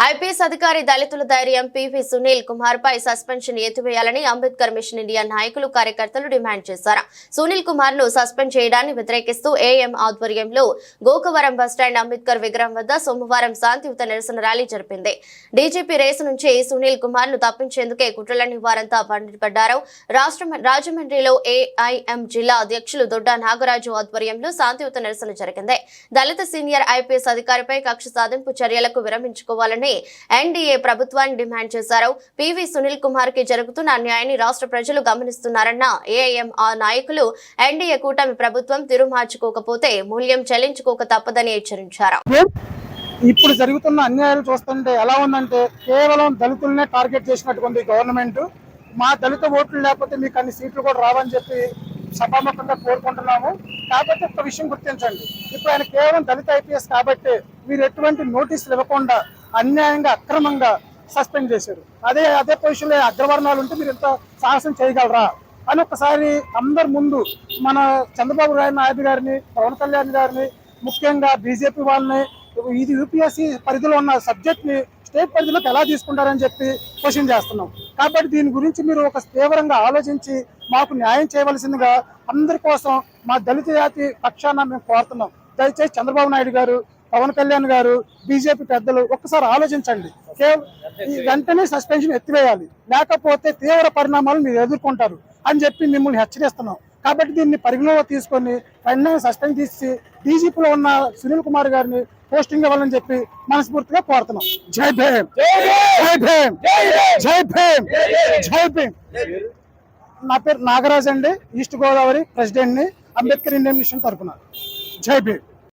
IPS అధికారి దళితుల ధైర్యం పివి సునీల్ కుమార్ పై సస్పెన్షన్ ఎత్తివేయాలని అంబేద్కర్ మిషన్ ఇండియా నాయకులు కార్యకర్తలు డిమాండ్ చేశారు. సునీల్ కుమార్ ను సస్పెండ్ చేయడాన్ని వ్యతిరేకిస్తూ ఏఎం ఆధ్వర్యంలో గోకవరం బస్టాండ్ అంబేద్కర్ విగ్రహం వద్ద సోమవారం శాంతియుత నిరసన ర్యాలీ జరిపింది. డీజీపీ రేసు నుంచి సునీల్ కుమార్ ను తప్పించేందుకే కుట్రలని వారంతా మండిపడ్డారు. రాజమండ్రిలో ఏఐఎం జిల్లా అధ్యక్షులు దొడ్డ నాగరాజు ఆధ్వర్యంలో శాంతియుత నిరసన జరిగింది. దళిత సీనియర్ ఐపీఎస్ అధికారిపై కక్ష సాధింపు చర్యలకు విరమించుకోవాలని ఎన్డీఏ ప్రభుత్వాన్ని డిమాండ్ చేశారు. పివి సునీల్ కుమార్ కి జరుగుతున్న అన్యాయాన్ని రాష్ట్ర ప్రజలు గమనిస్తున్నారన్న ఏఐఎం నాయకులు ఎన్డీఏ కూటమి ప్రభుత్వం తిరుమార్చుకోకపోతే మూల్యం చెల్లించుకోక తప్పదని హెచ్చరించారు. ఇప్పుడు జరుగుతున్న అన్యాయాలు చూస్తుంటే ఎలా ఉందంటే కేవలం దళితులనే టార్గెట్ చేసినటువంటి గవర్నమెంట్ మా దళిత ఓట్లు లేకపోతే మీకు అన్ని సీట్లు కూడా రావని చెప్పి సభాముఖంగా కోరుకుంటున్నాము. కాబట్టి ఒక విషయం గుర్తించండి, ఇప్పుడు ఆయన కేవలం దళిత ఐపీఎస్ కాబట్టి మీరు ఎటువంటి నోటీసులు ఇవ్వకుండా అన్యాయంగా అక్రమంగా సస్పెండ్ చేశారు. అదే పొజిషన్లో అగ్రవర్ణాలు ఉంటే మీరు ఇంత సాహసం చేయగలరా అని ఒకసారి అందరి ముందు మన చంద్రబాబు నాయుడు గారిని, పవన్ కళ్యాణ్ గారిని, ముఖ్యంగా బీజేపీ వాళ్ళని ఇది యూపీఎస్సీ పరిధిలో ఉన్న సబ్జెక్ట్ని స్టేట్ పరిధిలోకి ఎలా తీసుకుంటారని చెప్పి క్వశ్చన్ చేస్తున్నాం. కాబట్టి దీని గురించి మీరు ఒక తీవ్రంగా ఆలోచించి మాకు న్యాయం చేయవలసిందిగా అందరి కోసం మా దళిత జాతి పక్షాన మేము కోరుతున్నాం. దయచేసి చంద్రబాబు నాయుడు గారు, పవన్ కళ్యాణ్ గారు, బీజేపీ పెద్దలు ఒక్కసారి ఆలోచించండి. వెంటనే సస్పెన్షన్ ఎత్తివేయాలి, లేకపోతే తీవ్ర పరిణామాలు మీరు ఎదుర్కొంటారు అని చెప్పి మిమ్మల్ని హెచ్చరిస్తున్నాం. కాబట్టి దీన్ని పరిగణలో తీసుకొని వెంటనే సస్పెండ్ చేసి డీజీపీలో ఉన్న సునీల్ కుమార్ గారిని పోస్టింగ్ ఇవ్వాలని చెప్పి మనస్ఫూర్తిగా కోరుతున్నాం. జై భీమ్, జై భీమ్, జై భీమ్, జై భీమ్. నా పేరు నాగరాజ్ అండి, ఈస్ట్ గోదావరి ప్రెసిడెంట్ ని, అంబేద్కర్ ఇండియన్ మిషన్ తరఫున. జై భీమ్.